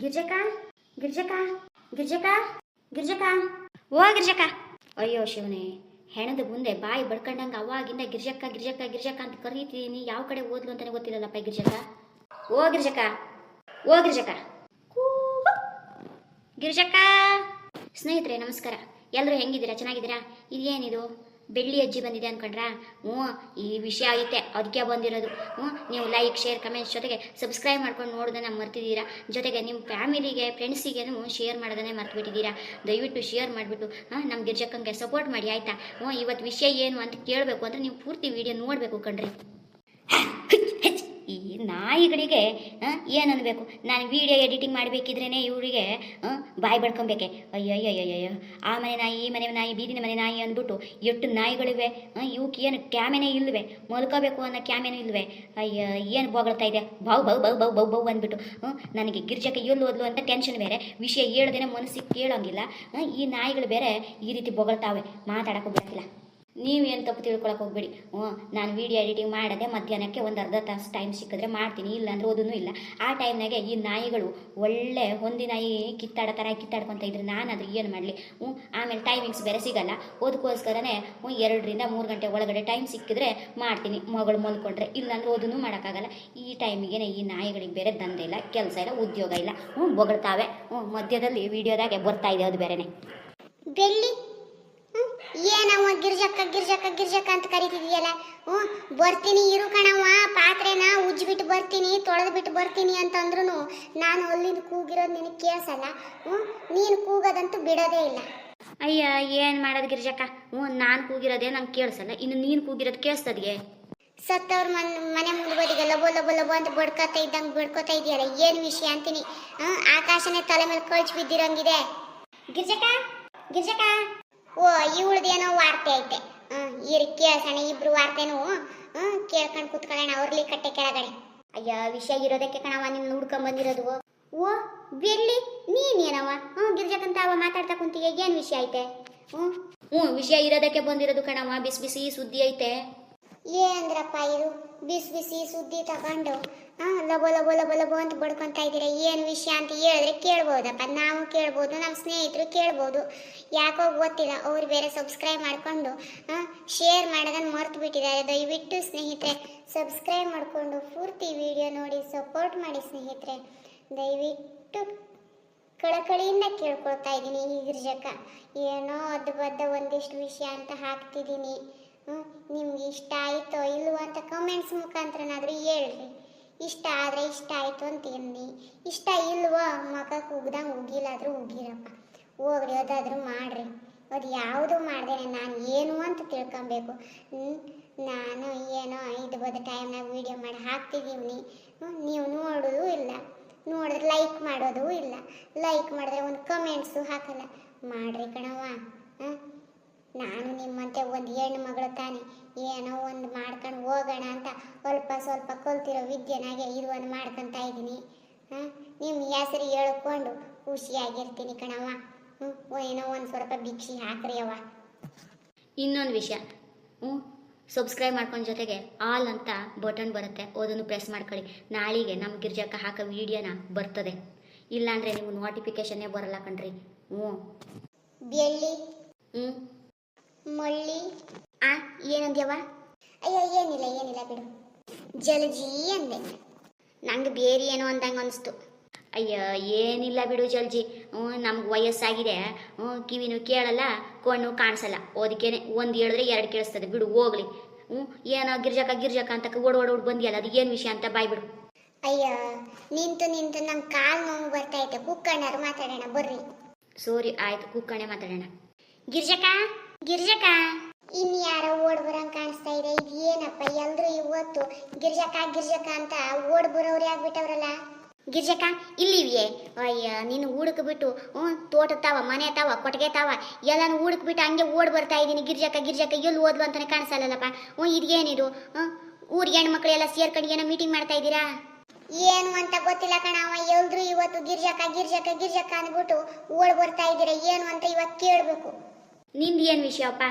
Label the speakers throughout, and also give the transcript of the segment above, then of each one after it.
Speaker 1: ಗಿರ್ಜಕ್ಕ ಗಿರ್ಜಕ್ಕ ಗಿರ್ಜಕ್ಕ ಗಿರ್ಜಕ್ಕ ಓ ಗಿರ್ಜಕ್ಕ. ಅಯ್ಯೋ ಶಿವನೇ, ಹೆಣದ ಮುಂದೆ ಬಾಯಿ ಬಡ್ಕೊಂಡಂಗೆ ಅವಾಗಿಂದ ಗಿರ್ಜಕ್ಕ ಗಿರ್ಜಕ್ಕ ಗಿರ್ಜಕ್ಕ ಅಂತ ಕರೀತೀನಿ. ಯಾವ ಕಡೆ ಓದ್ಲು ಅಂತಾನೆ ಗೊತ್ತಿಲ್ಲಲ್ಲಪ್ಪ ಗಿರ್ಜಕ್ಕ. ಓ ಗಿರ್ಜಕ್ಕ, ಓ ಗಿರ್ಜಕ್ಕ, ಗಿರ್ಜಕ್ಕ. ಸ್ನೇಹಿತರೆ ನಮಸ್ಕಾರ. ಎಲ್ಲರೂ ಹೆಂಗಿದ್ದೀರಾ? ಚೆನ್ನಾಗಿದ್ದೀರಾ? ಇದೇನಿದು ಬೆಳ್ಳಿ ಅಜ್ಜಿ ಬಂದಿದೆ ಅನ್ಕೊಂಡ್ರಾ? ಈ ವಿಷಯ ಐತೆ ಅದಕ್ಕೆ ಬಂದಿರೋದು. ನೀವು ಲೈಕ್, ಶೇರ್, ಕಮೆಂಟ್ಸ್ ಜೊತೆಗೆ ಸಬ್ಸ್ಕ್ರೈಬ್ ಮಾಡ್ಕೊಂಡು ನೋಡೋದನ್ನ ಮರ್ತಿದ್ದೀರಾ. ಜೊತೆಗೆ ನಿಮ್ಮ ಫ್ಯಾಮಿಲಿಗೆ, ಫ್ರೆಂಡ್ಸಿಗೇನು ಶೇರ್ ಮಾಡೋದನ್ನೇ ಮರ್ತ್ಬಿಟ್ಟಿದ್ದೀರಾ. ದಯವಿಟ್ಟು ಶೇರ್ ಮಾಡಿಬಿಟ್ಟು ನಮ್ಮ ಗಿರ್ಜಕ್ಕಂಗೆ ಸಪೋರ್ಟ್ ಮಾಡಿ ಆಯಿತಾ? ಇವತ್ತು ವಿಷಯ ಏನು ಅಂತ ಕೇಳಬೇಕು ಅಂದರೆ ನೀವು ಪೂರ್ತಿ ವಿಡಿಯೋ ನೋಡಬೇಕು ಕಣ್ರಿ. ಈ ನಾಯಿಗಳಿಗೆ ಏನು ಅನ್ಬೇಕು? ನಾನು ವಿಡಿಯೋ ಎಡಿಟಿಂಗ್ ಮಾಡಬೇಕಿದ್ರೇ ಇವರಿಗೆ ಬಾಯಿ ಬಡ್ಕೊಬೇಕೆ? ಅಯ್ಯಯ್ಯಯ್ಯಯ್ಯೋ, ಆ ಮನೆ ನಾಯಿ, ಈ ಮನೆ ನಾಯಿ, ಬೀದಿನ ಮನೆ ನಾಯಿ ಅಂದ್ಬಿಟ್ಟು ಎಷ್ಟು ನಾಯಿಗಳಿವೆ. ಇವಕ್ಕೆ ಏನು ಕ್ಯಾಮೆನೇ ಇಲ್ವೇ? ಮಲ್ಕೋಬೇಕು ಅನ್ನೋ ಕ್ಯಾಮೆನೂ ಇಲ್ವೇ? ಅಯ್ಯ, ಏನು ಬೋಗಳ್ತಾ ಇದೆ ಬೌ ಬೌ ಬೌ ಬೌ ಬೌ ಬೌ ಅಂದ್ಬಿಟ್ಟು. ನನಗೆ ಗಿರ್ಜಕ್ಕೆ ಎಲ್ಲು ಓದ್ಲು ಅಂತ ಟೆನ್ಷನ್ ಬೇರೆ, ವಿಷಯ ಹೇಳದೇನೆ ಮನಸ್ಸಿಗೆ ಕೇಳೋಂಗಿಲ್ಲ. ಈ ನಾಯಿಗಳು ಬೇರೆ ಈ ರೀತಿ ಬೊಗಳ್ತಾವೆ, ಮಾತಾಡೋಕ್ಕೂ ಬರ್ತಿಲ್ಲ. ನೀವೇನು ತಪ್ಪು ತಿಳ್ಕೊಳಕ್ಕೆ ಹೋಗ್ಬೇಡಿ. ನಾನು ವೀಡಿಯೋ ಎಡಿಟಿಂಗ್ ಮಾಡೋದೆ ಮಧ್ಯಾಹ್ನಕ್ಕೆ ಒಂದು ಅರ್ಧ ತಾಸು ಟೈಮ್ ಸಿಕ್ಕಿದ್ರೆ ಮಾಡ್ತೀನಿ, ಇಲ್ಲಾಂದ್ರೆ ಓದೂ ಇಲ್ಲ. ಆ ಟೈಮ್ನಾಗೆ ಈ ನಾಯಿಗಳು ಒಳ್ಳೆ ಹೊಂದಿ ನಾಯಿ ಕಿತ್ತಾಡೋ ಥರ ಕಿತ್ತಾಡ್ಕೊತ ಇದ್ರೆ ನಾನಾದರೂ ಏನು ಮಾಡಲಿ? ಆಮೇಲೆ ಟೈಮಿಂಗ್ಸ್ ಬೇರೆ ಸಿಗಲ್ಲ. ಓದಕ್ಕೋಸ್ಕರನೇ 2ರಿಂದ 3 ಗಂಟೆ ಒಳಗಡೆ ಟೈಮ್ ಸಿಕ್ಕಿದ್ರೆ ಮಾಡ್ತೀನಿ, ಮಗಳು ಮಲ್ಕೊಂಡ್ರೆ. ಇಲ್ಲಾಂದ್ರೆ ಓದೂ ಮಾಡೋಕ್ಕಾಗಲ್ಲ. ಈ ಟೈಮಿಗೆ ಈ ನಾಯಿಗಳಿಗೆ ಬೇರೆ ದಂಧೆ ಇಲ್ಲ, ಕೆಲಸ ಇಲ್ಲ, ಉದ್ಯೋಗ ಇಲ್ಲ. ಬೊಗಳ್ತಾವೆ. ಮಧ್ಯದಲ್ಲಿ ವೀಡಿಯೋದಾಗೆ ಬರ್ತಾ ಇದೆ ಅದು ಬೇರೆನೆ.
Speaker 2: ಬೆಳ್ಳಿ ಏನವ ಗಿರ್ಜಕ್ಕ ಗಿರ್ಜಕ್ಕ ಗಿರ್ಜಕ್ಕ ಅಂತ ಕರಿತಿದೀಯಲ್ಲ? ಬರ್ತೀನಿ ಇರು ಕಣವ, ಪಾತ್ರೆನ ಉಜ್ಜಿಬಿಟ್ಟು ಬರ್ತೀನಿ, ತೊಳೆದ್ಬಿಟ್ಟು ಬರ್ತೀನಿ ಅಂತಂದ್ರೂ ನಾನು ಅಲ್ಲಿಂದ ಕೂಗಿರೋದು ನಿನಗೆ ಕೇಳಿಸಲ್ಲ. ನೀನು ಕೂಗೋದಂತೂ ಬಿಡೋದೇ ಇಲ್ಲ.
Speaker 1: ಅಯ್ಯ, ಏನು ಮಾಡೋದು ಗಿರ್ಜಕ್ಕ? ನಾನು ಕೂಗಿರೋದೇ ನಂಗೆ ಕೇಳಿಸಲ್ಲ, ಇನ್ನು ನೀನು ಕೂಗಿರೋದು ಕೇಳಿಸ್ತದ್ಗೆ?
Speaker 2: ಸತ್ತವ್ರ ಮನೆ ಮುಂದ್ಗೋದಿಗೆ ಲಬೋ ಲಬೋ ಲಬೋ ಅಂತ ಬಡ್ಕೋತಾ ಇದೆಯಲ್ಲ, ಏನು ವಿಷಯ ಅಂತೀನಿ. ಆಕಾಶನೇ ತಲೆ ಮೇಲೆ ಕಳ್ಸಿ ಬಿದ್ದಿರಂಗಿದೆ. ಗಿರ್ಜಕ್ಕ ಗಿರ್ಜಕ್ಕ, ಓ ಇವಳ್ದೇನೋ ವಾರ್ತೆ ಐತೆ. ಕೇಳ್ಸಣ, ಇಬ್ರು ವಾರ್ತೆನೂ ಕೇಳ್ಕೊಂಡು ಕೂತ್ಕೊಳ್ಳೋಣ ಅವ್ರಲಿ ಕಟ್ಟೆ ಕೆಳಗಡೆ. ಅಯ್ಯ, ವಿಷಯ ಇರೋದಕ್ಕೆ ಕಣವ ನಿನ್ನ ಹುಡ್ಕೊಂಡ್ ಬಂದಿರೋದು. ಓ ಬೆಳ್ಳಿ, ನೀನೇನವ ಗಿರ್ಜಕ್ಕಂತ ಅವ ಮಾತಾಡ್ತಾ ಕುಂತೀಯ? ಏನು ವಿಷಯ ಐತೆ?
Speaker 1: ವಿಷಯ ಇರೋದಕ್ಕೆ ಬಂದಿರೋದು ಕಣವ, ಬಿಸಿ ಬಿಸಿ ಸುದ್ದಿ ಐತೆ.
Speaker 2: ಏನಂದ್ರಪ್ಪ ಇದು? ಬಿಸಿ ಬಿಸಿ ಸುದ್ದಿ ತಗೊಂಡು ಲಬೋ ಲಬೋ ಲಬೋ ಲಬೋ ಅಂತ ಬಡ್ಕೊತಾ ಇದ್ದೀರಾ. ಏನು ವಿಷಯ ಅಂತ ಹೇಳಿದ್ರೆ ಕೇಳ್ಬೋದಪ್ಪ, ನಾವು ಕೇಳ್ಬೋದು, ನಮ್ಮ ಸ್ನೇಹಿತರು ಕೇಳ್ಬೋದು. ಯಾಕೋ ಗೊತ್ತಿಲ್ಲ, ಅವ್ರು ಬೇರೆ ಸಬ್ಸ್ಕ್ರೈಬ್ ಮಾಡಿಕೊಂಡು ಶೇರ್ ಮಾಡೋದನ್ನು ಮರ್ತು ಬಿಟ್ಟಿದ್ದಾರೆ. ದಯವಿಟ್ಟು ಸ್ನೇಹಿತರೆ ಸಬ್ಸ್ಕ್ರೈಬ್ ಮಾಡಿಕೊಂಡು ಪೂರ್ತಿ ವಿಡಿಯೋ ನೋಡಿ ಸಪೋರ್ಟ್ ಮಾಡಿ ಸ್ನೇಹಿತರೆ. ದಯವಿಟ್ಟು ಕಳಕಳಿಯಿಂದ ಕೇಳ್ಕೊಳ್ತಾ ಇದ್ದೀನಿ. ಈ ಗಿರ್ಜಕ್ಕ ಏನೋ ಅದ್ಬದ್ದ ಒಂದಿಷ್ಟು ವಿಷಯ ಅಂತ ಹಾಕ್ತಿದ್ದೀನಿ. ನಿಮ್ಗೆ ಇಷ್ಟ ಆಯಿತೋ ಇಲ್ವೋ ಅಂತ ಕಮೆಂಟ್ಸ್ ಮುಖಾಂತರನಾದರೂ ಹೇಳ್ರಿ. ಇಷ್ಟ ಆದರೆ ಇಷ್ಟ ಆಯಿತು ಅಂತೀನಿ, ಇಷ್ಟ ಇಲ್ವೋ ಮಗಕ್ಕೆ ಉಗ್ದಂಗೆ ಉಗಿಲಾದರೂ ಉಗಿರಪ್ಪ, ಹೋಗ್ರಿ ಅದಾದರೂ ಮಾಡಿರಿ. ಅದು ಯಾವುದೂ ಮಾಡ್ದೇನೆ ನಾನು ಏನು ಅಂತ ತಿಳ್ಕೊಬೇಕು. ನಾನು ಏನೋ 5 ಬದ ಟೈಮ್ನಾಗ ವೀಡಿಯೋ ಮಾಡಿ ಹಾಕ್ತಿದ್ದೀವಿ, ನೀವು ನೋಡೋದು ಇಲ್ಲ, ನೋಡಿದ್ರೆ ಲೈಕ್ ಮಾಡೋದು ಇಲ್ಲ, ಲೈಕ್ ಮಾಡಿದ್ರೆ ಒಂದು ಕಮೆಂಟ್ಸು ಹಾಕಲ್ಲ. ಮಾಡಿರಿ ಕಣವ. ನಾನು ನಿಮ್ಮಂತೆ ಒಂದು ಹೆಣ್ಣು ಮಗಳು ತಾನೆ, ಏನೋ ಒಂದು ಮಾಡ್ಕೊಂಡು ಹೋಗೋಣ ಅಂತ ಸ್ವಲ್ಪ ಕಲ್ತಿರೋ ವಿದ್ಯೆನಾಗೆ ಇದು ಒಂದು ಮಾಡ್ಕೊತಾ ಇದ್ದೀನಿ. ನಿಮ್ಮ ಹೆಸರು ಹೇಳ್ಕೊಂಡು ಖುಷಿಯಾಗಿರ್ತೀನಿ ಕಣವ. ಏನೋ ಒಂದು ಸ್ವಲ್ಪ ಭಿಕ್ಷೆ ಹಾಕ್ರಿ ಅವ್ವ.
Speaker 1: ಇನ್ನೊಂದು ವಿಷಯ, ಸಬ್ಸ್ಕ್ರೈಬ್ ಮಾಡ್ಕೊಂಡು ಜೊತೆಗೆ ಆಲ್ ಅಂತ ಬಟನ್ ಬರುತ್ತೆ, ಅದನ್ನು ಪ್ರೆಸ್ ಮಾಡ್ಕೊಳ್ಳಿ. ನಾಳೆಗೆ ನಮ್ಮ ಗಿರ್ಜಕ್ಕ ಹಾಕೋ ವಿಡಿಯೋನ ಬರ್ತದೆ, ಇಲ್ಲಾಂದರೆ ನಿಮ್ಗೆ ನೋಟಿಫಿಕೇಶನ್ನೇ ಬರಲ್ಲ ಕಣ್ರಿ.
Speaker 2: ಬೆಳ್ಳಿ ಮಳ್ಳಿ ಏನಂದ್ಯವ? ಅಯ್ಯೋ ಏನಿಲ್ಲ ಬಿಡು. ಜಲಜಿ ಅಂದೆ, ನಂಗೆ ಬೇರೆ ಏನೋ ಅಂದಂಗೆ ಅನಿಸ್ತು.
Speaker 1: ಅಯ್ಯ, ಏನಿಲ್ಲ ಬಿಡು ಜಲ್ಜಿ. ನಮ್ಗೆ ವಯಸ್ಸಾಗಿದೆ, ಕಿವಿನೂ ಕೇಳಲ್ಲ, ಕಣ್ಣು ಕಾಣಿಸಲ್ಲ, ಅದಕ್ಕೇನೆ ಒಂದು ಹೇಳಿದ್ರೆ 2 ಕೇಳಿಸ್ತದೆ. ಬಿಡು ಹೋಗ್ಲಿ. ಏನೋ ಗಿರ್ಜಕ್ಕ ಅಂತ ಓಡ್ ಬಂದಿಯಲ್ಲ, ಅದು ಏನು ವಿಷಯ ಅಂತ ಬಾಯ್ಬಿಡು.
Speaker 2: ಅಯ್ಯ, ನಿಂತು ನಂಗೆ ಕಾಲು ನೋವು ಬರ್ತಾ ಐತೆ, ಕುಕ್ಕಣ್ಣರು ಮಾತಾಡೋಣ ಬರ್ರಿ.
Speaker 1: ಸೋರಿ ಆಯ್ತು, ಕುಕ್ಕಣೆ ಮಾತಾಡೋಣ.
Speaker 2: ಗಿರ್ಜಕ್ಕ ಇನ್ನು ಯಾರೋ ಓಡ್ ಬರಂಗ್ ಕಾಣಿಸ್ತಾ ಇದೆ. ಇದು ಏನಪ್ಪ ಎಲ್ರು ಇವತ್ತು ಗಿರ್ಜಕ್ಕ ಅಂತ ಓಡ್ ಬರೋರು ಆಗ್ಬಿಟ್ಟವ್ರಲ್ಲ.
Speaker 1: ಗಿರ್ಜಕ್ಕ ಇಲ್ಲಿವಿಯೇ? ಅಯ್ಯ, ನೀನು ಊಡಕ್ ಬಿಟ್ಟು ತೋಟ ತಾವ, ಮನೆ ತಾವ, ಕೊಟ್ಟಿಗೆ ತಾವ ಎಲ್ಲಾನು ಊಡಕ್ ಬಿಟ್ಟು ಹಂಗೆ ಓಡ್ ಬರ್ತಾ ಇದ್ದೀನಿ. ಗಿರ್ಜಕ್ಕ ಎಲ್ಲಿ ಓದ್ಲು ಅಂತಾನೆ ಕಾಣಿಸಲ್ಲಪ್ಪ. ಇದೇನಿದು? ಊರಿಗೆ ಹೆಣ್ಮಕ್ಳು ಎಲ್ಲ ಸೇರ್ಕೊಂಡು ಏನೋ ಮೀಟಿಂಗ್ ಮಾಡ್ತಾ ಇದ್ದೀರಾ?
Speaker 2: ಏನು ಅಂತ ಗೊತ್ತಿಲ್ಲ ಕಣವ, ಎಲ್ರು ಇವತ್ತು ಗಿರ್ಜಕ್ಕ ಅಂದ್ಬಿಟ್ಟು ಓಡ್ ಬರ್ತಾ ಇದ್ದೀರಾ. ಏನು ಅಂತ ಇವತ್ತು ಕೇಳಬೇಕು.
Speaker 1: ನಿಂದು ಏನು ವಿಷಯಪ್ಪ?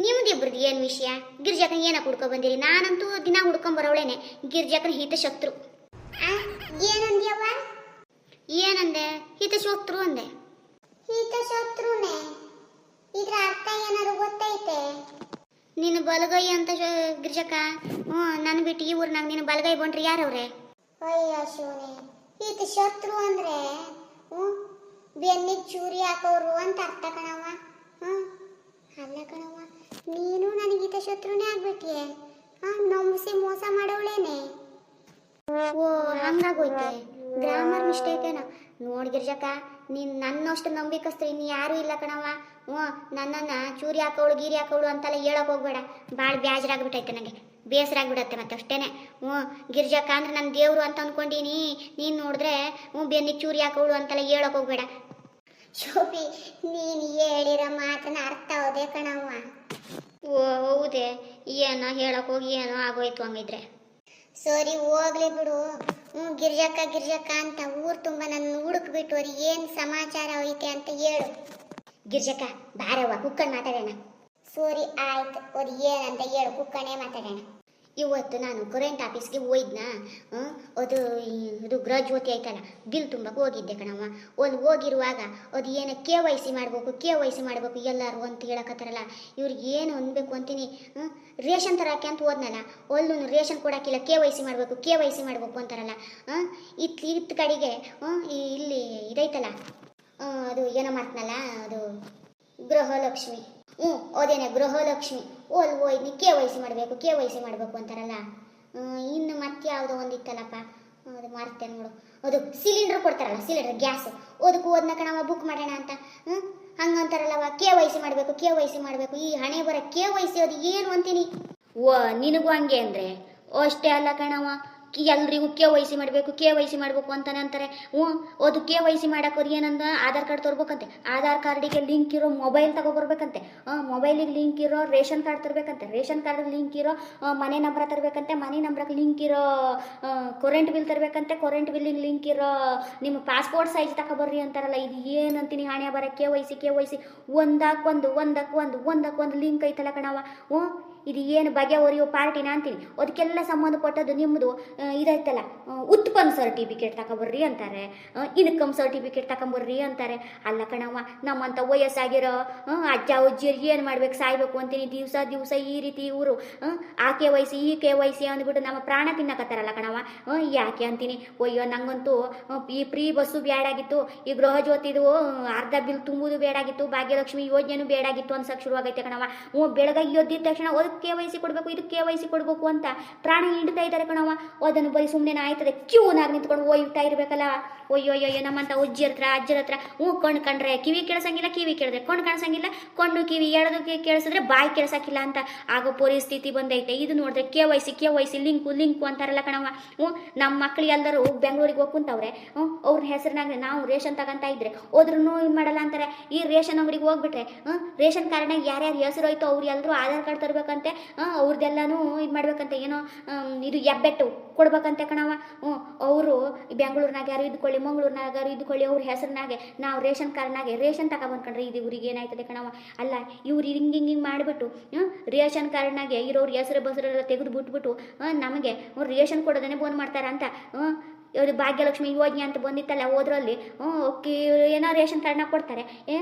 Speaker 2: ನಿಮ್ದಿಬ್ರದ್ದು ಏನು ವಿಷಯ? ಗಿರ್ಜಕ್ಕನ ಏನಕ್ಕೆ ಹುಡ್ಕೊ ಬಂದಿರಿ? ನಾನಂತೂ ದಿನ ಹುಡ್ಕೊಂಬರೋಳೇನೆ, ಗಿರ್ಜಕ್ಕನ ಹಿತ ಶತ್ರು. ಏನಂದ್ಯವ್ವ?
Speaker 1: ಏನಂದೆ? ಹಿತಶತ್ರು ಅಂದೆ.
Speaker 2: ಹಿತಶತ್ರುನೇ? ಇದ್ರ ಅರ್ಥ ಏನಾದ್ರು ಗೊತ್ತೈತೆ?
Speaker 1: ನೀನು ಬಲಗೈ ಅಂತ ಗಿರ್ಜಕ್ಕ. ನನ್ನ ಬಿಟ್ಟು ಈ ಊರ್ನಾಗ ನೀನು ಬಲಗೈ ಬಂಟ್ರಿ ಯಾರವ್ರೆ?
Speaker 2: ಅಯ್ಯ ಶಿವನೇ, ಹಿತಶತ್ರು ಅಂದ್ರೆ ಬೆನ್ನಿಗೆ ಚೂರಿ ಹಾಕೋರು ಅಂತ ಅರ್ಥ ಕಣವ. ಅಲ್ಲ ಕಣವ, ನೀನು ನನಗೆ ಹಿತಶತ್ರುನೇ ಆಗ್ಬಿಟ್ಟಿಯೇ. ನಂಬಿಸಿ ಮೋಸ ಮಾಡೋಳೇನೆ.
Speaker 1: ಓ ಹಂಗಾಗೋಯ್ತೆ, ಗ್ರಾಮರ್ ಮಿಸ್ಟೇಕ್ ಏನೋ. ನೋಡ್ ಗಿರ್ಜಕ್ಕ, ನೀನು ನನ್ನಷ್ಟು ನಂಬಿಕಸ್ತ್ರು ಇನ್ನು ಯಾರೂ ಇಲ್ಲ ಕಣವ. ನನ್ನನ್ನು ಚೂರಿ ಹಾಕೋಳು ಗೀರಿ ಹಾಕೋಳು ಅಂತೆಲ್ಲ ಹೇಳಕ್ ಹೋಗ್ಬೇಡ. ಭಾಳ ಬೇಜಾರಾಗ್ಬಿಟ್ಟೈತೆ ನನಗೆ, ಬೇಸರ ಆಗ್ಬಿಡತ್ತೆ ಮತ್ತೆ ಅಷ್ಟೇನೆ. ಗಿರ್ಜಕ್ಕ ಅಂದ್ರೆ ನನ್ನ ದೇವ್ರು ಅಂತ ಅಂದ್ಕೊಂಡೀನಿ. ನೀನು ನೋಡಿದ್ರೆ ಬೆನ್ನಿಗೆ ಚೂರಿ ಹಾಕೋಳು ಅಂತೆಲ್ಲ ಹೇಳಕ್ ಹೋಗ್ಬೇಡ.
Speaker 2: ಶೋಭಿ, ನೀನು ಹೇಳಿರೋ ಮಾತನ್ನ ಅರ್ಥ ಹೋದೆ ಕಣವ್ವ.
Speaker 1: ಓ ಹೌದೇ? ಏನೋ ಹೇಳಕ್ ಹೋಗಿ ಏನೋ ಆಗೋಯ್ತು ಹಂಗಿದ್ರೆ.
Speaker 2: ಸರಿ ಹೋಗ್ಲಿ ಬಿಡು. ಗಿರ್ಜಕ್ಕ ಗಿರ್ಜಕ್ಕ ಅಂತ ಊರು ತುಂಬ ನನ್ನ ಹುಡುಕ್ಬಿಟ್ಟು ಅವ್ರಿಗೆ ಏನು ಸಮಾಚಾರ ಐತೆ ಅಂತ ಹೇಳು.
Speaker 1: ಗಿರ್ಜಕ್ಕ ಬಾರವ್ವ, ಕುಕ್ಕಂಡು ಮಾತಾಡೋಣ.
Speaker 2: ಸರಿ ಆಯ್ತು, ಅವ್ರಿಗೆ ಏನಂತ ಹೇಳು, ಕುಕ್ಕನೇ ಮಾತಾಡೋಣ.
Speaker 1: ಇವತ್ತು ನಾನು ಕರೆಂಟ್ ಆಫೀಸ್ಗೆ ಹೋಯ್ದ್ನ. ಅದು ಗೃಹ ಜ್ಯೋತಿ ಆಯ್ತಲ್ಲ, ಬಿಲ್ ತುಂಬಕ್ಕೆ ಹೋಗಿದ್ದೆ ಕಣವ್ವ. ಅಲ್ಲಿ ಹೋಗಿರುವಾಗ ಅದು ಏನೋ KYC ಮಾಡಬೇಕು ಎಲ್ಲರೂ ಅಂತ ಹೇಳಕತ್ತಾರಲ್ಲ. ಇವ್ರಿಗೆ ಏನು ಅನ್ಬೇಕು ಅಂತೀನಿ. ರೇಷನ್ ತರಕ್ಕೆ ಅಂತ ಹೋದ್ನಲ್ಲ, ಅಲ್ಲೂ ರೇಷನ್ ಕೊಡೋಕ್ಕಿಲ್ಲ, KYC ಮಾಡಬೇಕು ಅಂತಾರಲ್ಲ. ಇತ್ತು ಕಡೆಗೆ ಇಲ್ಲಿ ಇದೈತಲ್ಲ, ಅದು ಏನೋ ಮಾಡ್ತನಲ್ಲ, ಅದು ಗೃಹಲಕ್ಷ್ಮಿ. ಅದೇನೆ ಗೃಹಲಕ್ಷ್ಮಿ. ಅಲ್ಲಿ ಹೋಯ್ದು KYC ಮಾಡಬೇಕು ಅಂತಾರಲ್ಲ. ಇನ್ನು ಮತ್ತೆ ಯಾವುದೋ ಒಂದಿತ್ತಲ್ಲಪ್ಪ, ಅದು ಮಾಡ್ತೇನೆ ನೋಡು, ಅದು ಸಿಲಿಂಡ್ರ್ ಕೊಡ್ತಾರಲ್ಲ, ಸಿಲಿಂಡ್ರ್ ಗ್ಯಾಸು. ಅದಕ್ಕೂ ಹೋದ್ನ ಕಣವ, ಬುಕ್ ಮಾಡೋಣ ಅಂತ. ಹಂಗಂತಾರಲ್ಲವ, KYC ಮಾಡಬೇಕು. ಈ ಹಣೆ ಬರ KYC ಅದು ಏನು ಅಂತೀನಿ. ನಿನಗೂ ಹಂಗೆ ಅಂದರೆ ಅಷ್ಟೇ ಅಲ್ಲ ಕಣವ, ಎಲ್ರಿಗೂ KYC ಮಾಡಬೇಕು ಅಂತಾನೆ ಅಂತಾರೆ. ಅದು KYC ಮಾಡೋದು ಏನಂದ, ಆಧಾರ್ ಕಾರ್ಡ್ ತರ್ಬೇಕಂತೆ. ಆಧಾರ್ ಕಾರ್ಡಿಗೆ ಲಿಂಕ್ ಇರೋ ಮೊಬೈಲ್ ತಗೊಬರ್ಬೇಕಂತೆ. ಮೊಬೈಲಿಗೆ ಲಿಂಕ್ ಇರೋ ರೇಷನ್ ಕಾರ್ಡ್ ತರಬೇಕಂತೆ. ರೇಷನ್ ಕಾರ್ಡಿಗೆ ಲಿಂಕ್ ಇರೋ ಮನೆ ನಂಬರ್ ತರಬೇಕಂತೆ. ಮನೆ ನಂಬರ್ಗೆ ಲಿಂಕ್ ಇರೋ ಕರೆಂಟ್ ಬಿಲ್ ತರಬೇಕಂತೆ. ಕರೆಂಟ್ ಬಿಲ್ಲಿಗೆ ಲಿಂಕ್ ಇರೋ ನಿಮ್ಮ ಪಾಸ್ಪೋರ್ಟ್ ಸೈಜ್ ತಗೊಬರ್ರಿ ಅಂತಾರಲ್ಲ. ಇದು ಏನಂತೀನಿ ಹಣೆ ಬರ KYC ಒಂದಕ್ಕೊಂದು ಲಿಂಕ್ ಐತಲ್ಲ ಕಣವ. ಇದು ಏನು ಬಗೆಹರಿಯೋ ಪಾರ್ಟಿನ ಅಂತೀನಿ. ಅದಕ್ಕೆಲ್ಲ ಸಂಬಂಧಪಟ್ಟದ್ದು ನಿಮ್ಮದು ಇದೈತಲ್ಲ, ಉತ್ಪನ್ನ ಸರ್ಟಿಫಿಕೇಟ್ ತಗೊಬರ್ರಿ ಅಂತಾರೆ, ಇನ್ಕಮ್ ಸರ್ಟಿಫಿಕೇಟ್ ತಗೊಂಬರ್ರಿ ಅಂತಾರೆ. ಅಲ್ಲ ಕಣವ್ವ, ನಮ್ಮಂಥ ವಯಸ್ಸಾಗಿರೋ ಅಜ್ಜ ಅಜ್ಜಿಯರಿಗೆ ಏನು ಮಾಡ್ಬೇಕು, ಸಾಯ್ಬೇಕು ಅಂತೀನಿ ದಿವಸ ಈ ರೀತಿ ಇವರು ಆ KYC ಈ KYC ಅಂದ್ಬಿಟ್ಟು ನಮ್ಮ ಪ್ರಾಣ ತಿನ್ನಕತ್ತಾರಲ್ಲ ಕಣವ್ವ. ಯಾಕೆ ಅಂತೀನಿ. ಅಯ್ಯೋ ನಂಗಂತೂ ಈ ಫ್ರೀ ಬಸ್ಸು ಬೇಡಾಗಿತ್ತು, ಈ ಗೃಹ ಜ್ಯೋತಿದು ಅರ್ಧ ಬಿಲ್ ತುಂಬುದು ಬೇಡಾಗಿತ್ತು, ಭಾಗ್ಯಲಕ್ಷ್ಮಿ ಯೋಜನೆನೂ ಬೇಡಾಗಿತ್ತು ಅನ್ಸಕ್ಕೆ ಶುರುವಾಗೈತೆ ಕಣವ್ವ. ಬೆಳಗ್ಗೆ ಎದ್ದಿದ ತಕ್ಷಣ ಅದಕ್ಕೆ KYC ಕೊಡಬೇಕು, ಇದು KYC ಕೊಡಬೇಕು ಅಂತ ಪ್ರಾಣ ಹಿಡ್ತಾ ಇದ್ದಾರೆ ಕಣವ್ವ. ಅದನ್ನು ಬರೀ ಸುಮ್ಮನೆ ಆಯ್ತದೆ, ಕ್ಯೂನಾಗಿ ನಿಂತ್ಕೊಂಡು ಹೋಗ್ತಾ ಇರಬೇಕಲ್ಲ. ಅಯ್ಯೋ ನಮ್ಮಂಥ ಅಜ್ಜರ ಹತ್ರ ಕಣ್ಣು ಕಂಡ್ರೆ ಕಿವಿ ಕೇಳಿಸಂಗಿಲ್ಲ, ಕಿವಿ ಕೇಳಿದ್ರೆ ಕಣ್ಣು ಕಾಣಿಸಂಗಿಲ್ಲ, ಕಣ್ಣು ಕಿವಿ ಎಡದಕ್ಕೆ ಕೇಳಿಸಿದ್ರೆ ಬಾಯಿ ಕೇಳಿಸಕ್ಕಿಲ್ಲ ಅಂತ ಆಗೋ ಪರಿಸ್ಥಿತಿ ಬಂದೈತೆ. ಇದು ನೋಡಿದ್ರೆ KYC ಲಿಂಕು ಅಂತಾರಲ್ಲ ಕಣವ್ವ. ನಮ್ಮ ಮಕ್ಳು ಎಲ್ಲರೂ ಬೆಂಗಳೂರಿಗೆ ಹೋಗಿ ಕುಂತವ್ರೆ. ಅವ್ರ ಹೆಸರಿನಾಗ ನಾವು ರೇಷನ್ ತಗೊಂತ ಇದ್ರೆ ಹೋದ್ರೂ ಇದು ಮಾಡಲ್ಲ ಅಂತಾರೆ. ಈ ರೇಷನ್ ಅಂಗಡಿಗೆ ಹೋಗ್ಬಿಟ್ರೆ ರೇಷನ್ ಕಾರ್ಡ್ನಾಗ ಯಾರ್ಯಾರು ಹೆಸರು ಹೋಯ್ತು ಅವ್ರು ಎಲ್ಲರೂ ಆಧಾರ್ ಕಾರ್ಡ್ ತರಬೇಕಂತೆ. ಅವ್ರದ್ದೆಲ್ಲನೂ ಇದು ಮಾಡ್ಬೇಕಂತೆ, ಏನೋ ಇದು ಎಬ್ಬೆಟ್ಟು ಕೊಡ್ಬೇಕಂತೆ ಕಣವ. ಅವರು ಬೆಂಗಳೂರಿನಾಗ ಯಾರು ಇದ್ಕೊಳ್ಳಿ, ಮಂಗಳೂರಿನಾಗ ಯಾರು ಇದ್ಕೊಳ್ಳಿ, ಅವ್ರ ಹೆಸರಿನಾಗೆ ನಾವು ರೇಷನ್ ಕಾರ್ಡ್ನಾಗೆ ರೇಷನ್ ತಗೊಬಂದ್ಕೊಂಡ್ರೆ ಇದು ಇವ್ರಿಗೆ ಏನಾಯ್ತದೆ ಕಣವ. ಅಲ್ಲ ಇವ್ರು ಹಿಂಗೆ ಮಾಡಿಬಿಟ್ಟು ರೇಷನ್ ಕಾರ್ಡ್ನಾಗೆ ಇರೋರು ಹೆಸರು ಬಸರೆಲ್ಲ ತೆಗೆದು ಬಿಟ್ಬಿಟ್ಟು ನಮಗೆ ರೇಷನ್ ಕೊಡೋದನ್ನೇ ಬಂದ್ ಮಾಡ್ತಾರ ಅಂತ. ಅದು ಭಾಗ್ಯಲಕ್ಷ್ಮಿ ಯೋಜನೆ ಅಂತ ಬಂದಿತ್ತಲ್ಲ, ಹೋದ್ರಲ್ಲಿ ಏನೋ ರೇಷನ್ ಕಾರ್ಡ್ನಾಗ ಕೊಡ್ತಾರೆ.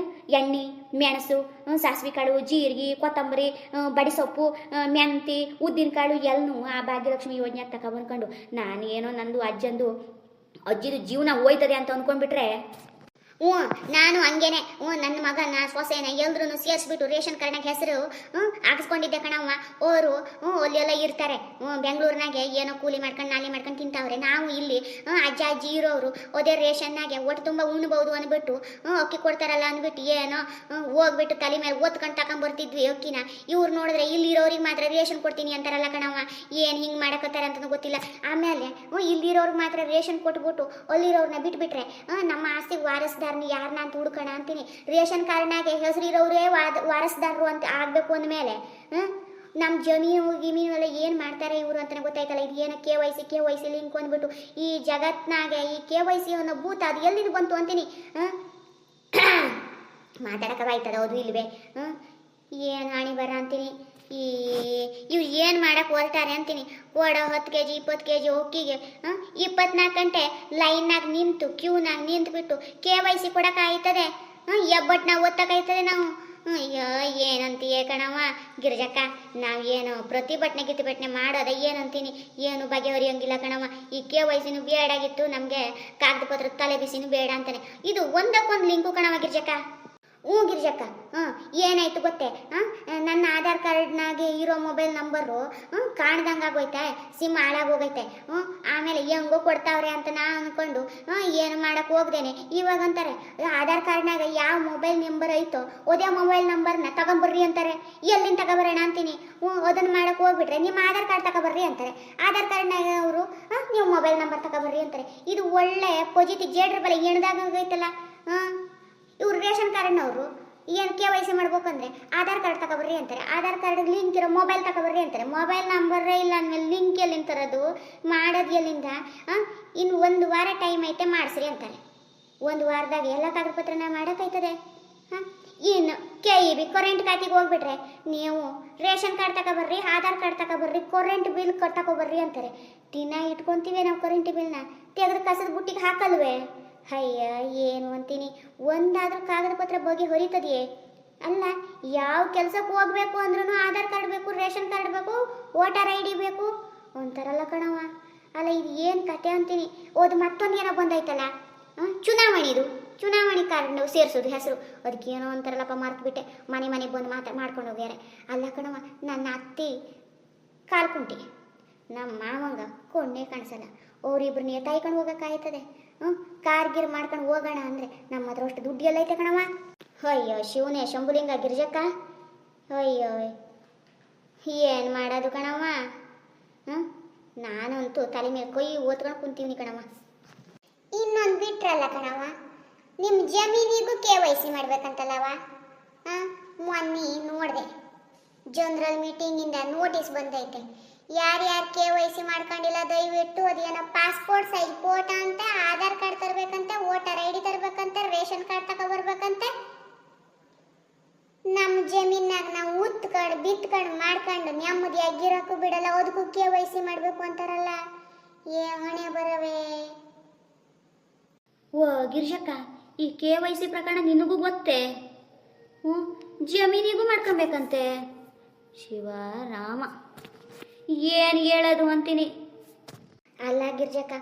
Speaker 1: ಎಣ್ಣೆ, ಮೆಣಸು, ಸಾಸಿವೆ ಕಾಳು, ಜೀರಿಗೆ, ಕೊತ್ತಂಬರಿ, ಬಡಿಸೊಪ್ಪು, ಮೆಂತಿ, ಉದ್ದಿನಕಾಳು ಎಲ್ಲನೂ ಆ ಭಾಗ್ಯಲಕ್ಷ್ಮಿ ಯೋಜನೆ ತಗೊಬಂದ್ಕೊಂಡು ನಾನೇನೋ ನಂದು ಅಜ್ಜಿದು ಜೀವನ ಹೋಯ್ತದೆ ಅಂತ ಅಂದ್ಕೊಂಡ್ಬಿಟ್ರೆ ನಾನು ಹಂಗೇನೆ ನನ್ನ ಮಗನ ಸೊಸೆನ ಎಲ್ರೂ ಸೇರಿಸ್ಬಿಟ್ಟು ರೇಷನ್ ಕಾರ್ಡ್ನಾಗ ಹೆಸರು ಹಾಕಿಸ್ಕೊಂಡಿದ್ದೆ ಕಣವ್ವ. ಅವರು ಅಲ್ಲೆಲ್ಲ ಇರ್ತಾರೆ ಬೆಂಗಳೂರಿನಾಗೆ, ಏನೋ ಕೂಲಿ ಮಾಡ್ಕೊಂಡು ನಾಲಿ ಮಾಡ್ಕೊಂಡು ತಿಂತಾವ್ರೆ. ನಾವು ಇಲ್ಲಿ ಅಜ್ಜ ಅಜ್ಜಿ ಇರೋರು ಅದೇ ರೇಷನ್ನಾಗೆ ಒಟ್ಟು ತುಂಬ ಉಣ್ಬೋದು ಅಂದ್ಬಿಟ್ಟು ಅಕ್ಕಿ ಕೊಡ್ತಾರಲ್ಲ ಅಂದ್ಬಿಟ್ಟು ಏನೋ ಹೋಗ್ಬಿಟ್ಟು ತಲೆ ಮೇಲೆ ಓದ್ಕೊಂಡು ತಗೊಂಬರ್ತಿದ್ವಿ ಅಕ್ಕಿನ. ಇವ್ರು ನೋಡಿದ್ರೆ ಇಲ್ಲಿರೋರಿಗೆ ಮಾತ್ರ ರೇಷನ್ ಕೊಡ್ತೀನಿ ಅಂತಾರಲ್ಲ ಕಣವ್ವ. ಏನು ಹಿಂಗೆ ಮಾಡಕತ್ತಾರೆ ಅಂತಲೂ ಗೊತ್ತಿಲ್ಲ. ಆಮೇಲೆ ಇಲ್ಲಿರೋರ್ಗೆ ಮಾತ್ರ ರೇಷನ್ ಕೊಟ್ಬಿಟ್ಟು ಅಲ್ಲಿರೋರನ್ನ ಬಿಟ್ಬಿಟ್ರೆ ನಮ್ಮ ಆಸ್ತಿಗೆ ವಾರಸ್ದಾರನ ಯಾರನ್ನ ಅಂತ ಹುಡ್ಕೋಣ ಅಂತೀನಿ. ರೇಷನ್ ಕಾರ್ಡ್ನಾಗೆ ಹೆಸರಿರೋರೇ ವಾರಸ್ದಾರರು ಅಂತ ಆಗಬೇಕು ಅಂದಮೇಲೆ ನಮ್ಮ ಜಮೀನು ಎಲ್ಲ ಏನು ಮಾಡ್ತಾರೆ ಇವರು ಅಂತಲೇ ಗೊತ್ತಾಯ್ತಲ್ಲ. ಇದು ಏನೋ KYC ಲಿಂಕ್ ಅಂದ್ಬಿಟ್ಟು ಈ ಜಗತ್ನಾಗೆ ಈ KYC ಅನ್ನೋ ಭೂತ ಅದು ಎಲ್ಲಿಂದ ಬಂತು ಅಂತೀನಿ. ಮಾತಾಡೋಕ್ಕಾಯ್ತದ? ಹೌದು ಇಲ್ವೇ? ಏನು ಹಾಣಿ ಬರ ಅಂತೀನಿ.
Speaker 2: ಈ ಇವ್ರು ಏನು ಮಾಡಕ್ಕೆ ಹೊರಟಾರೆ ಅಂತೀನಿ. ಕೊಡೋ 10 kg 20 kg ಅಕ್ಕಿಗೆ 24 ಗಂಟೆ ಲೈನ್ನಾಗ ನಿಂತು ಕ್ಯೂನಾಗ ನಿಂತ್ಬಿಟ್ಟು KYC ಕೊಡೋಕ್ಕಾಯ್ತದೆ? ಎಬ್ಬಟ್ಟು ಓದ್ತಕ್ಕಾಯ್ತದೆ ನಾವು? ಅಯ್ಯೋ ಏನಂತೀಯ ಕಣವ ಗಿರಿಜಕ್ಕ, ನಾವು ಏನು ಪ್ರತಿಭಟನೆ ಮಾಡೋದ ಏನಂತೀನಿ, ಏನು ಬಗೆಹರಿಯಂಗಿಲ್ಲ ಕಣವ. ಈ KYCನೂ ಬೇಡಾಗಿತ್ತು ನಮಗೆ, ಕಾಗದ ಪತ್ರ ತಲೆ ಬಿಸಿನೂ ಬೇಡ ಅಂತಾನೆ. ಇದು ಒಂದಕ್ಕೊಂದು ಲಿಂಕು ಕಣವ ಗಿರಿಜಕ್ಕ. ಹ್ಞೂ ಗಿರಿಜಕ್ಕ, ಏನಾಯ್ತು ಗೊತ್ತೇ? ನನ್ನ ಆಧಾರ್ ಕಾರ್ಡ್ನಾಗೆ ಇರೋ ಮೊಬೈಲ್ ನಂಬರು ಕಾಣ್ದಂಗೆ ಆಗೋಯ್ತೆ, ಸಿಮ್ ಹಾಳಾಗೋಗೈತೆ. ಆಮೇಲೆ ಹೆಂಗೋ ಕೊಡ್ತಾವ್ರೆ ಅಂತ ನಾ ಅಂದ್ಕೊಂಡು ಏನು ಮಾಡಕ್ಕೆ ಹೋಗ್ದೇನೆ. ಇವಾಗ ಅಂತಾರೆ ಆಧಾರ್ ಕಾರ್ಡ್ನಾಗ ಯಾವ ಮೊಬೈಲ್ ನಂಬರ್ ಐತೋ ಅದೇ ಮೊಬೈಲ್ ನಂಬರ್ನ ತಗೊಂಬರ್ರಿ ಅಂತಾರೆ. ಎಲ್ಲಿಂದ ತಗೊಬರೋಣ ಅಂತೀನಿ. ಅದನ್ನು ಮಾಡಕ್ಕೆ ಹೋಗ್ಬಿಟ್ರೆ ನಿಮ್ಮ ಆಧಾರ್ ಕಾರ್ಡ್ ತಗೊಬರ್ರಿ ಅಂತಾರೆ. ಆಧಾರ್ ಕಾರ್ಡ್ನಾಗ ಅವರು ನೀವು ಮೊಬೈಲ್ ನಂಬರ್ ತಗೊಬರ್ರಿ ಅಂತಾರೆ. ಇದು ಒಳ್ಳೆ ಪೊಜಿಟಿ ಜೇಡ್ರ ಬಲ ಎಣ್ದಾಗೈತಲ್ಲ. ಇವ್ರು ರೇಷನ್ ಕಾರ್ಡ್ನವರು ಏನು KYC ಮಾಡ್ಬೇಕಂದ್ರೆ ಆಧಾರ್ ಕಾರ್ಡ್ ತಗೊಬರ್ರಿ ಅಂತಾರೆ. ಆಧಾರ್ ಕಾರ್ಡ್ ಲಿಂಕ್ ಇರೋ ಮೊಬೈಲ್ ತಗೊಬರ್ರಿ ಅಂತಾರೆ. ಮೊಬೈಲ್ ನಂಬರೇ ಇಲ್ಲ ಅಂದಮೇಲೆ ಲಿಂಕ್ ಎಲ್ಲಿಂದ ತರೋದು, ಮಾಡೋದು ಎಲ್ಲಿಂದ? ಇನ್ನು 1 ವಾರ ಟೈಮ್ ಐತೆ ಮಾಡಿಸ್ರಿ ಅಂತಾರೆ. 1 ವಾರದಾಗ ಎಲ್ಲ ಕಾಗದ ಪತ್ರನ ಮಾಡೋಕ್ಕಾಯ್ತದೆ? ಇನ್ನು KEB ಕರೆಂಟ್ ಖಾತೆಗೆ ಹೋಗ್ಬಿಟ್ರೆ ನೀವು ರೇಷನ್ ಕಾರ್ಡ್ ತಗೊಬರ್ರಿ, ಆಧಾರ್ ಕಾರ್ಡ್ ತಗೊಬರ್ರಿ, ಕರೆಂಟ್ ಬಿಲ್ ತಗೊಬರ್ರಿ ಅಂತಾರೆ. ದಿನ ಇಟ್ಕೊತೀವಿ ನಾವು ಕರೆಂಟ್ ಬಿಲ್ನ, ತೆಗೆದು ಕಸದ ಬುಟ್ಟಿಗೆ ಹಾಕಲ್ವೇ? ಅಯ್ಯ ಏನು ಅಂತೀನಿ, ಒಂದಾದ್ರೂ ಕಾಗದ ಪತ್ರ ಬಗ್ಗೆ ಹೊರಿತದೆಯೇ? ಅಲ್ಲ, ಯಾವ ಕೆಲಸಕ್ಕೆ ಹೋಗ್ಬೇಕು ಅಂದ್ರೂ ಆಧಾರ್ ಕಾರ್ಡ್ ಬೇಕು, ರೇಷನ್ ಕಾರ್ಡ್ ಬೇಕು, ವೋಟರ್ ID ಬೇಕು ಅಂತಾರಲ್ಲ ಕಣವ. ಅಲ್ಲ ಇದು ಏನು ಕತೆ ಅಂತೀನಿ. ಓದು ಮತ್ತೊಂದು ಏನೋ ಬಂದೈತಲ್ಲ, ಚುನಾವಣೆ ಕಾರ್ಡ್ ಸೇರಿಸೋದು ಹೆಸರು, ಅದಕ್ಕೆ ಏನೋ ಅಂತಾರಲ್ಲಪ್ಪ ಮರ್ತುಬಿಟ್ಟೆ. ಮನೆ ಬಂದು ಮಾಡ್ಕೊಂಡು ಹೋಗ್ಯಾರೆ. ಅಲ್ಲ ಕಣವ, ನನ್ನ ಅತ್ತಿ ಕಾಲ್ಕುಂಟಿ, ನಮ್ಮ ಮಾವಂಗ ಕೊಂಡೇ ಕಾಣಿಸಲ್ಲ. ಅವರಿಬ್ರನ್ನ ತಾಯ್ಕೊಂಡು ಹೋಗೋಕ್ಕಾಯ್ತದೆ? ಕಾರ್ಗಿರ್ ಮಾಡ್ಕೊಂಡು ಹೋಗೋಣ ಅಂದರೆ ನಮ್ಮ ಹತ್ರ ಅಷ್ಟು ದುಡ್ಡು ಎಲ್ಲೈತೆ ಕಣವ. ಅಯ್ಯೋ ಶಿವನೇ ಶಂಭುಲಿಂಗ ಗಿರಿಜಕ್ಕ, ಅಯ್ಯೋ ಏನು ಮಾಡೋದು ಕಣವ. ನಾನಂತೂ ತಲೆ ಮೇಲೆ ಕೈ ಓದ್ಕೊಂಡು ಕುಂತೀವಿ ಕಣವ. ಇನ್ನೊಂದು ಬಿಟ್ರಲ್ಲ ಕಣವ, ನಿಮ್ಮ ಜಮೀನಿಗೂ KYC ಮಾಡ್ಬೇಕಂತಲ್ಲವ? ಮೊನ್ನೆ ನೋಡಿದೆ, ಜನರಲ್ ಮೀಟಿಂಗಿಂದ ನೋಟಿಸ್ ಬಂದೈತೆ. ಯಾರ್ಯಾರು KYC ಮಾಡ್ಕೊಂಡಿಲ್ಲ ದಯವಿಟ್ಟು ಅದೇನೋ ಪಾಸ್ಪೋರ್ಟ್ ಸೈಜ್ ಫೋಟೋ ಅಂತ, ಆಧಾರ್ ಕಾರ್ಡ್ ತರಬೇಕಂತೆ, ವೋಟರ್ ID ತರಬೇಕಂತೆ, ರೇಷನ್ ಕಾರ್ಡ್ ತಗೊಬರ್ಬೇಕಂತೆ. ನಮ್ಮ ಜಮೀನಾಗ ನಾವು ಉತ್ಕೊಂಡು ಬಿತ್ಕೊಂಡು ಮಾಡ್ಕೊಂಡು ನೆಮ್ಮದಿಯಾಗಿರೋಕ್ಕೂ ಬಿಡಲ್ಲ, ಅದಕ್ಕೂ KYC ಮಾಡಬೇಕು ಅಂತಾರಲ್ಲ. ಹಣೆ ಬರವೇ.
Speaker 1: ಓ ಗಿರಿಜಕ್ಕ, ಈ KYC ಪ್ರಕರಣ ನಿನಗೂ ಗೊತ್ತೇ? ಜಮೀನಿಗೂ ಮಾಡ್ಕೊಬೇಕಂತೆ. ಶಿವರಾಮ, ಏನು ಹೇಳೋದು ಅಂತೀನಿ.
Speaker 2: ಅಲ್ಲ ಗಿರ್ಜಕ್ಕ,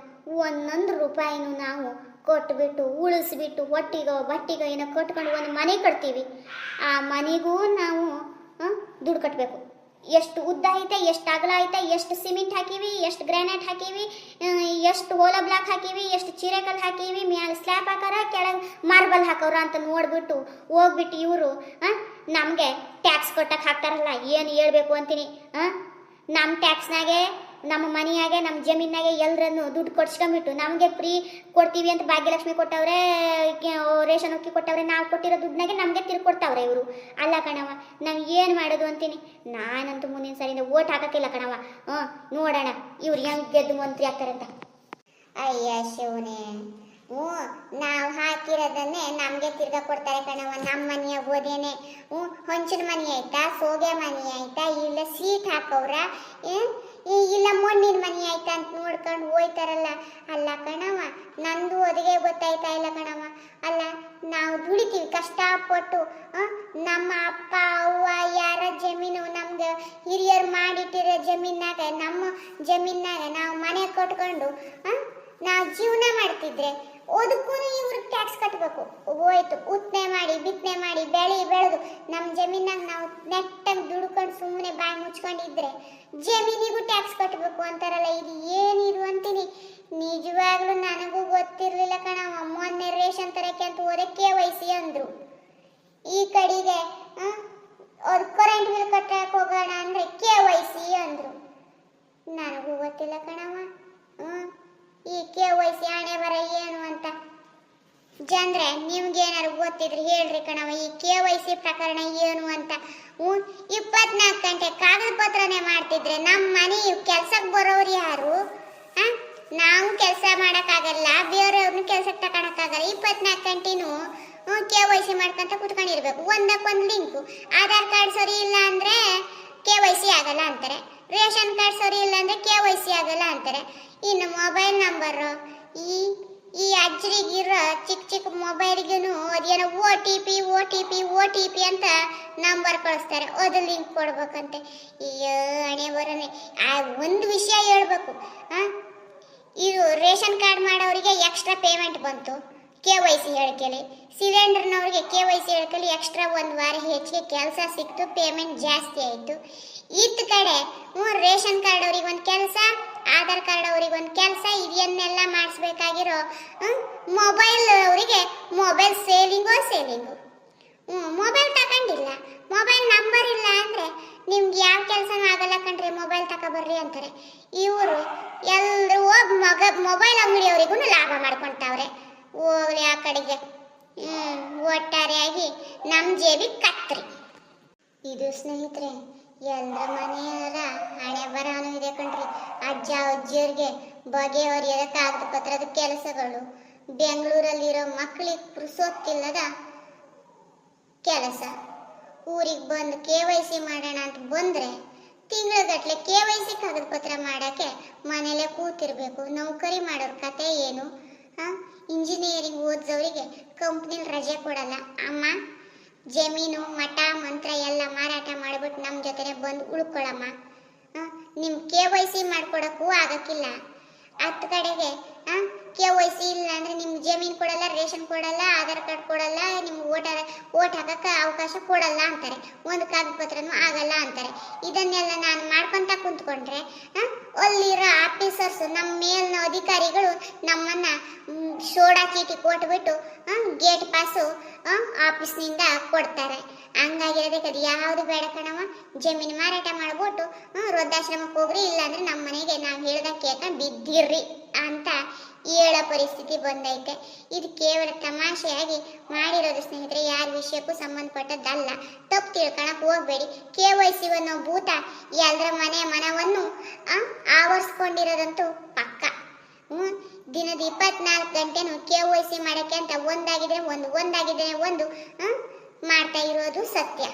Speaker 2: 1 ರೂಪಾಯಿನೂ ನಾವು ಕೊಟ್ಬಿಟ್ಟು ಉಳಿಸ್ಬಿಟ್ಟು ಒಟ್ಟಿಗೋ ಬಟ್ಟಿಗೋ ಏನೋ ಕೊಟ್ಕೊಂಡು ಒಂದು ಮನೆ ಕಟ್ತೀವಿ. ಆ ಮನೆಗೂ ನಾವು ದುಡ್ಡು ಕಟ್ಟಬೇಕು. ಎಷ್ಟು ಉದ್ದ ಐತೆ, ಎಷ್ಟು ಅಗಲ ಐತೆ, ಎಷ್ಟು ಸಿಮೆಂಟ್ ಹಾಕೀವಿ, ಎಷ್ಟು ಗ್ರಾನೈಟ್ ಹಾಕೀವಿ, ಎಷ್ಟು ಹೋಲೋ ಬ್ಲಾಕ್ ಹಾಕೀವಿ, ಎಷ್ಟು ಚಿರೆಕಲ್ ಹಾಕೀವಿ, ಮೇಲೆ ಸ್ಲ್ಯಾಬ್ ಹಾಕಾರ, ಕೆಳಗೆ ಮಾರ್ಬಲ್ ಹಾಕೋರ ಅಂತ ನೋಡ್ಬಿಟ್ಟು ಹೋಗ್ಬಿಟ್ಟು ಇವರು ನಮಗೆ ಟ್ಯಾಕ್ಸ್ ಕೊಟ್ಟಕ್ಕೆ ಹಾಕ್ತಾರಲ್ಲ. ಏನು ಹೇಳ್ಬೇಕು ಅಂತೀನಿ. ನಮ್ಮ ಟ್ಯಾಕ್ಸ್ನಾಗೆ, ನಮ್ಮ ಮನೆಯಾಗೆ, ನಮ್ಮ ಜಮೀನಾಗೆ ಎಲ್ಲರನ್ನು ದುಡ್ಡು ಕೊಡ್ಸ್ಕೊಂಬಿಟ್ಟು ನಮಗೆ ಫ್ರೀ ಕೊಡ್ತೀವಿ ಅಂತ ಭಾಗ್ಯಲಕ್ಷ್ಮಿ ಕೊಟ್ಟವ್ರೆ, ರೇಷನ್ ಅಕ್ಕಿ ಕೊಟ್ಟವ್ರೆ, ನಾವು ಕೊಟ್ಟಿರೋ ದುಡ್ಡನಾಗೆ ನಮಗೆ ತಿರ್ಕೊಡ್ತಾವ್ರೆ ಇವರು. ಅಲ್ಲ ಕಣವ, ನಾವು ಏನು ಮಾಡೋದು ಅಂತೀನಿ. ನಾನಂತೂ ಮುಂದಿನ ಸರಿಯಿಂದ ಓಟ್ ಹಾಕೋಕ್ಕಿಲ್ಲ ಕಣವ. ನೋಡೋಣ ಇವ್ರು ಹೆಂಗೆ ಗೆದ್ದು ಮಂತ್ರಿ ಆಗ್ತಾರಂತ. ಅಯ್ಯ ಶಿವನೇ, ನಾವು ಹಾಕಿರೋದನ್ನೇ ನಮಗೆ ತಿರ್ಗಾ ಕೊಡ್ತಾರೆ ಕಣವ. ನಮ್ಮ ಮನೆಯಾಗ ಓದೇನೆ ಹೊಂಚಿನ ಮನೆ ಆಯ್ತಾ, ಸೋಗೆ ಮನೆ ಆಯ್ತಾ, ಇಲ್ಲ ಸೀಟ್ ಹಾಕವ್ರ, ಇಲ್ಲ ಮಣ್ಣಿನ ಮನೆ ಆಯ್ತಾ ಅಂತ ನೋಡ್ಕೊಂಡು ಹೋಯ್ತಾರಲ್ಲ. ಅಲ್ಲ ಕಣವ, ನಂದು ಒದಗೆ ಗೊತ್ತಾಯ್ತಾ ಇಲ್ಲ ಕಣವ. ಅಲ್ಲ, ನಾವು ದುಡಿತೀವಿ ಕಷ್ಟಪಟ್ಟು, ನಮ್ಮ ಅಪ್ಪ ಅವ್ವ ಯಾರ ಜಮೀನು ನಮ್ಗೆ ಹಿರಿಯರು ಮಾಡಿಟ್ಟಿರೋ ಜಮೀನಾಗ, ನಮ್ಮ ಜಮೀನಾಗ ನಾವು ಮನೆ ಕಟ್ಕೊಂಡು ನಾವು ಜೀವನ ಮಾಡ್ತಿದ್ರೆ ಅದಕ್ಕೂ ಇವ್ರಿಗೆ ಟ್ಯಾಕ್ಸ್ ಕಟ್ಟಬೇಕು. ಹೋಯ್ತು, ಉತ್ನೆ ಮಾಡಿ ಬಿತ್ತನೆ ಮಾಡಿ ಬೆಳೆದು ನಮ್ಮ ಜಮೀನಾಗ ನಾವು ನೆಟ್ಟಾಗಿ ದುಡ್ಕೊಂಡು ಸುಮ್ಮನೆ ಬಾಯಿ ಮುಚ್ಕೊಂಡಿದ್ರೆ ಜಮೀನಿಗೂ ಟ್ಯಾಕ್ಸ್ ಕಟ್ಟಬೇಕು ಅಂತಾರಲ್ಲ. ಇದು ಏನಿದು ಅಂತೀನಿ. ನಿಜವಾಗ್ಲೂ ನನಗೂ ಗೊತ್ತಿರಲಿಲ್ಲ ಕಣವ. ಮೊನ್ನೆ ರೇಷನ್ ತರಕ್ಕೆ ಅಂತ ಹೋದೆ, KYC ಅಂದ್ರು. ಈ ಕಡೆಗೆ ಅವ್ರು ಕರೆಂಟ್ ಬಿಲ್ ಕಟ್ಟಕ್ಕೆ ಹೋಗೋಣ ಅಂದರೆ KYC ಅಂದರು. ನನಗೂ ಗೊತ್ತಿಲ್ಲ ಕಣವ. ಈ KYC ಹಣೆ ಬರ ಏನು ಅಂತ. ಜನ್ರೆ, ನಿಮ್ಗೇನಾರು ಗೊತ್ತಿದ್ರೆ ಹೇಳ್ರಿ ಕಣವ, ಈ KYC ಪ್ರಕರಣ ಏನು ಅಂತ. 24 ಗಂಟೆ ಕಾಗದ ಪತ್ರನೇ ಮಾಡ್ತಿದ್ರೆ ನಮ್ಮ ಮನೆ ಕೆಲ್ಸಕ್ಕೆ ಬರೋರು ಯಾರು? ನಾವು ಕೆಲಸ ಮಾಡೋಕ್ಕಾಗಲ್ಲ, ಬೇರೆಯವ್ರನ್ನ ಕೆಲ್ಸಕ್ಕೆ ತಗೊಳಕ್ಕಾಗಲ್ಲ. 24 ಗಂಟೆನೂ KYC ಮಾಡ್ಕೊಂತ ಕುತ್ಕೊಂಡಿರ್ಬೇಕು. ಒಂದಕ್ಕೊಂದು ಲಿಂಕು. ಆಧಾರ್ ಕಾರ್ಡ್ ಸರಿ ಇಲ್ಲ ಅಂದರೆ KYC ಆಗಲ್ಲ ಅಂತಾರೆ. ರೇಷನ್ ಕಾರ್ಡ್ ಸರಿ ಇಲ್ಲ ಅಂದರೆ KYC ಆಗಲ್ಲ ಅಂತಾರೆ. ಇನ್ನು ಮೊಬೈಲ್ ನಂಬರು ಈ ಅಜ್ಜರಿಗಿರೋ ಚಿಕ್ಕ ಚಿಕ್ಕ ಮೊಬೈಲ್ಗೂ ಅದೇನೋ OTP ಅಂತ ನಂಬರ್ ಕಳಿಸ್ತಾರೆ. ಅದು ಲಿಂಕ್ ಕೊಡ್ಬೇಕಂತೆ. ಅಯ್ಯೋ ಹಣೆ ಬರನೆ. ಒಂದು ವಿಷಯ ಹೇಳ್ಬೇಕು, ಇದು ರೇಷನ್ ಕಾರ್ಡ್ ಮಾಡೋರಿಗೆ ಎಕ್ಸ್ಟ್ರಾ ಪೇಮೆಂಟ್ ಬಂತು KYC ಹೇಳಿಕೆಲಿ. ಸಿಲಿಂಡರ್ನವ್ರಿಗೆ KYC ಹೇಳಿಕೆಲಿ ಎಕ್ಸ್ಟ್ರಾ 1 ವಾರ ಹೆಚ್ಚಿಗೆ ಕೆಲಸ ಸಿಕ್ತು, ಪೇಮೆಂಟ್ ಜಾಸ್ತಿ ಆಯಿತು. ಇತ್ತ ಕಡೆ ರೇಷನ್ ಕಾರ್ಡ್ ಅವ್ರಿಗೆ ಒಂದು ಕೆಲಸ, ಆಧಾರ್ ಕಾರ್ಡ್ ಅವ್ರಿಗೆ ಒಂದು ಕೆಲಸ, ಇದನ್ನೆಲ್ಲ ಮಾಡಿಸ್ಬೇಕಾಗಿರೋ ಮೊಬೈಲ್ ಅವರಿಗೆ ಮೊಬೈಲ್ ಸೇಲಿಂಗು. ಮೊಬೈಲ್ ತಗೊಂಡಿಲ್ಲ, ಮೊಬೈಲ್ ನಂಬರ್ ಇಲ್ಲ ಅಂದರೆ ನಿಮ್ಗೆ ಯಾವ ಕೆಲಸನೂ ಆಗಲ್ಲ ಕಣ್ರಿ, ಮೊಬೈಲ್ ತಗೊಬರ್ರಿ ಅಂತಾರೆ. ಇವರು ಎಲ್ಲರೂ ಹೋಗಿ ಮೊಬೈಲ್ ಅಂಗಡಿಯವರಿಗೂ ಲಾಭ ಮಾಡ್ಕೊತಾವ್ರೆ. ಹೋಗ್ಲಿ ಆ ಕಡೆಗೆ. ಒಟ್ಟಾರೆಯಾಗಿ ನಮ್ಮ ಜೇಬಿಗೆ ಕತ್ರಿ. ಇದು ಸ್ನೇಹಿತರೆ ಎಲ್ಲರ ಮನೆಯವರ ಹಣೆ ಬರಹನೂ ಇದೆ ಕಣ್ರಿ. ಅಜ್ಜ ಅಜ್ಜಿಯರಿಗೆ ಬಗೆಹರಿಯದ ಕಾಗದ ಪತ್ರದ ಕೆಲಸಗಳು, ಬೆಂಗಳೂರಲ್ಲಿರೋ ಮಕ್ಕಳಿಗೆ ಪುರ್ಸೊತ್ತಿಲ್ಲದ ಕೆಲಸ. ಊರಿಗೆ ಬಂದು KYC ಮಾಡೋಣ ಅಂತ ಬಂದರೆ ತಿಂಗಳಗಟ್ಟಲೆ KYC ಕಾಗದ ಪತ್ರ ಮಾಡೋಕ್ಕೆ ಮನೇಲೆ ಕೂತಿರ್ಬೇಕು. ನೌಕರಿ ಮಾಡೋರ ಕತೆ ಏನು? ಇಂಜಿನಿಯರಿಂಗ್ ಓದಿಸೋರಿಗೆ ಕಂಪ್ನಿಲಿ ರಜೆ ಕೊಡಲ್ಲ. ಅಮ್ಮ ಜಮೀನು ಮಠ ಮಂತ್ರ ಎಲ್ಲ ಮಾರಾಟ ಮಾಡಿಬಿಟ್ಟು ನಮ್ಮ ಜೊತೆನೆ ಬಂದು ಉಳ್ಕೊಳಮ್ಮ. ನಿಮ್ಮ KYC ಮಾಡ್ಕೊಡಕ್ಕೂ ಆಗಕ್ಕಿಲ್ಲ. ಹತ್ತು ಕಡೆಗೆ KYC ಇಲ್ಲ ಅಂದರೆ ನಿಮ್ಮ ಜಮೀನು ಕೊಡಲ್ಲ, ರೇಷನ್ ಕೊಡಲ್ಲ, ಆಧಾರ್ ಕಾರ್ಡ್ ಕೊಡಲ್ಲ, ನಿಮ್ಗೆ ಓಟ್ ಹಾಕಕ್ಕೆ ಅವಕಾಶ ಕೊಡಲ್ಲ ಅಂತಾರೆ. ಒಂದು ಕಾಗದ ಪತ್ರನೂ ಆಗಲ್ಲ ಅಂತಾರೆ. ಇದನ್ನೆಲ್ಲ ನಾನು ಮಾಡ್ಕೊತ ಕುಂತ್ಕೊಂಡ್ರೆ ಅಲ್ಲಿರೋ ಆಫೀಸರ್ಸು, ನಮ್ಮ ಮೇಲಿನ ಅಧಿಕಾರಿಗಳು ನಮ್ಮನ್ನ ಸೋಡಾ ಚೀಟಿ ಕೊಟ್ಬಿಟ್ಟು ಗೇಟ್ ಪಾಸು ಆಫೀಸ್ನಿಂದ ಕೊಡ್ತಾರೆ. ಹಂಗಾಗಿರೋದಕ್ಕೆ ಅದು ಯಾವುದು ಬೇಡ ಕಣವ. ಜಮೀನು ಮಾರಾಟ ಮಾಡ್ಬಿಟ್ಟು ವೃದ್ಧಾಶ್ರಮಕ್ಕೆ ಹೋಗ್ರಿ, ಇಲ್ಲಾಂದ್ರೆ ನಮ್ಮ ಮನೆಗೆ ನಾವು ಹೇಳ್ದಂಗೆ ಕೇಳ್ಕೊಂಡು ಬಿದ್ದಿರ್ರಿ ಅಂತ ಹೇಳೋ ಪರಿಸ್ಥಿತಿ ಬಂದೈತೆ. ಇದು ಕೇವಲ ತಮಾಷೆಯಾಗಿ ಮಾಡಿರೋದು ಸ್ನೇಹಿತರೆ, ಯಾರ ವಿಷಯಕ್ಕೂ ಸಂಬಂಧಪಟ್ಟದ್ದಲ್ಲ. ತಪ್ಪು ತಿಳ್ಕೊಳಕ್ ಹೋಗ್ಬೇಡಿ. KYC ಅನ್ನೋ ಭೂತ ಎಲ್ಲರ ಮನವನ್ನು ಆವರಿಸ್ಕೊಂಡಿರೋದಂತೂ ಪಕ್ಕ. ದಿನದ 24 ಗಂಟೆನೂ KYC ಮಾಡೋಕ್ಕೆ ಅಂತ ಒಂದಾಗಿದ್ರೆ ಒಂದು ಮಾಡ್ತಾ ಇರೋದು ಸತ್ಯ.